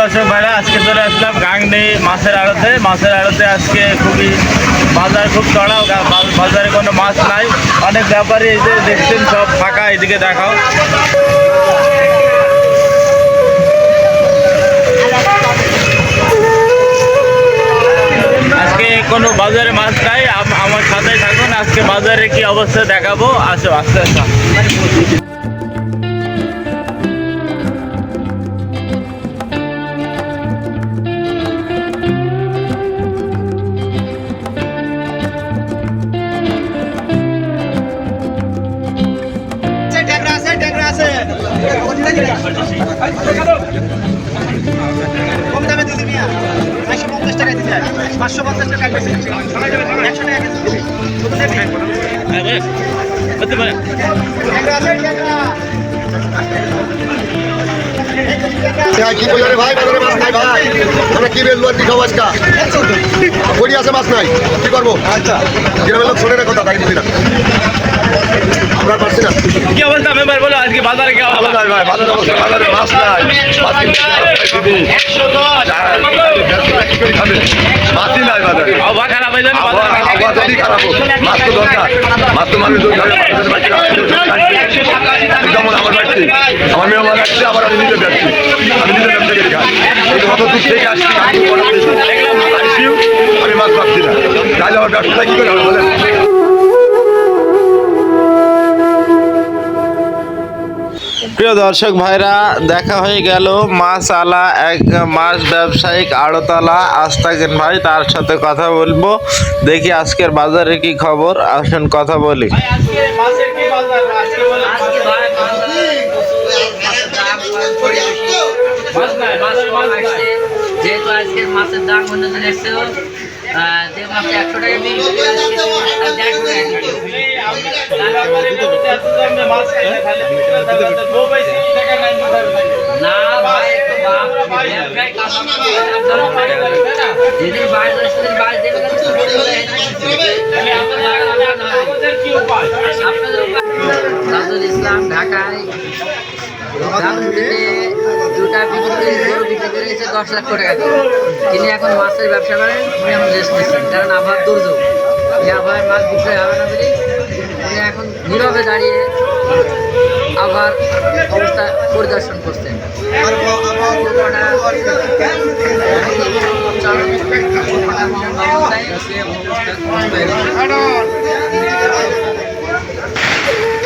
দর্শক ভাইরা, আজকে চলে আসলাম গাংনী মাছের আড়তে। আজকে খুবই বাজার খুব চড়াও, বাজারে কোনো মাছ নাই। অনেক ব্যাপারী এই যে দেখছেন সব ফাঁকা, এদিকে দেখাও। আজকে কোনো বাজারে মাছ নাই, আমার সাথে থাকুন। আজকে বাজারে কি অবস্থা দেখাবো, আসো আস্তে আস্তে। কম দামে দিদি মিয়া 550 টাকা দিতে 550 টাকা কাটবে 100 টাকা দিবি হতে পারে। কি বলি রে ভাই, বাজারে মাছ নাই ভাই, আমরা কি বেলবো আর কি খাবো আজকে? বড়ি আছে, মাছ নাই, কি করবো? আচ্ছা, গ্রামের লোক শোনে না কথা, তাই বুঝি না আমরা পারছি না। কি অবস্থা মেম্বার বলো, আজকে বাজারে কি অবস্থা? ভাই বাজারে অবস্থা, বাজারে মাছ নাই, মাছই নাই বাজারে। আবহাওয়া খারাপ হয়ে যাবে, আবহাওয়া যদি খারাপ হোক, মাছ তো দরকার, মাছ তো মানুষ যেমন আমার বাড়ছি, আমার মেয়ে আমার আসছে, আবার আমি নিজে যাচ্ছি, আমি নিজে ব্যবসা করি খাই। এই কত দূর থেকে আসছি, আমি মাছ পাচ্ছি না, তাহলে আমার ব্যবসাটা কি করে হবে বলেন? প্রিয় দর্শক ভাইরা, দেখা হয়ে গেল মাছ আলা এক মাছ ব্যবসায়িক আড়তলা আস্তাকেন ভাই, তার সাথে কথা বলবো। দেখি আজকের বাজারে কি খবর, আসেন কথা বলি। যেহেতু আজকের মাছের দাম অন্যদিন এসেছিল, যে মাছ 100 টাকা বিক্রি করতে 150 না ভাই, যেদিন বাইরে সেদিন বাইরে দেবে রাজুল ইসলাম ঢাকায় দুটা বিক্রি করেছে 10 লাখ টাকা দিয়ে। তিনি এখন মাছের ব্যবসা করেন, উনি এখন রেস্ট নিচ্ছেন, কারণ আবহাওয়ার দুর্যোগ, এই আবহাওয়ায় মাছ বিক্রয় হবে না বলে উনি এখন নীরবে দাঁড়িয়ে আবহাওয়ার অবস্থা পরিদর্শন করছেন।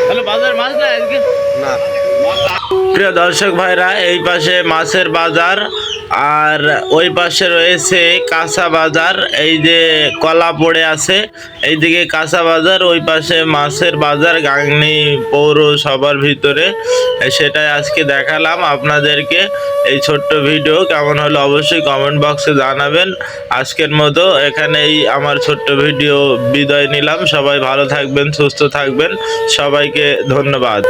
হ্যালো, বাজার মাছ নাই আজকে না। প্রিয় দর্শক ভাইরা, এই পাশে মাছের বাজার আর ওই পাশে রয়েছে কাঁচা বাজার। এই যে কলা পড়ে আছে, এইদিকে কাঁচা বাজার, ওই পাশে মাছের বাজার গাংনী পৌরসভার ভিতরে। সেটাই আজকে দেখালাম আপনাদেরকে। এই ছোট্ট ভিডিও কেমন হলো অবশ্যই কমেন্ট বক্সে জানাবেন। আজকের মতো এখানেই আমার ছোট্ট ভিডিও বিদায় নিলাম। সবাই ভালো থাকবেন, সুস্থ থাকবেন, সবাইকে ধন্যবাদ।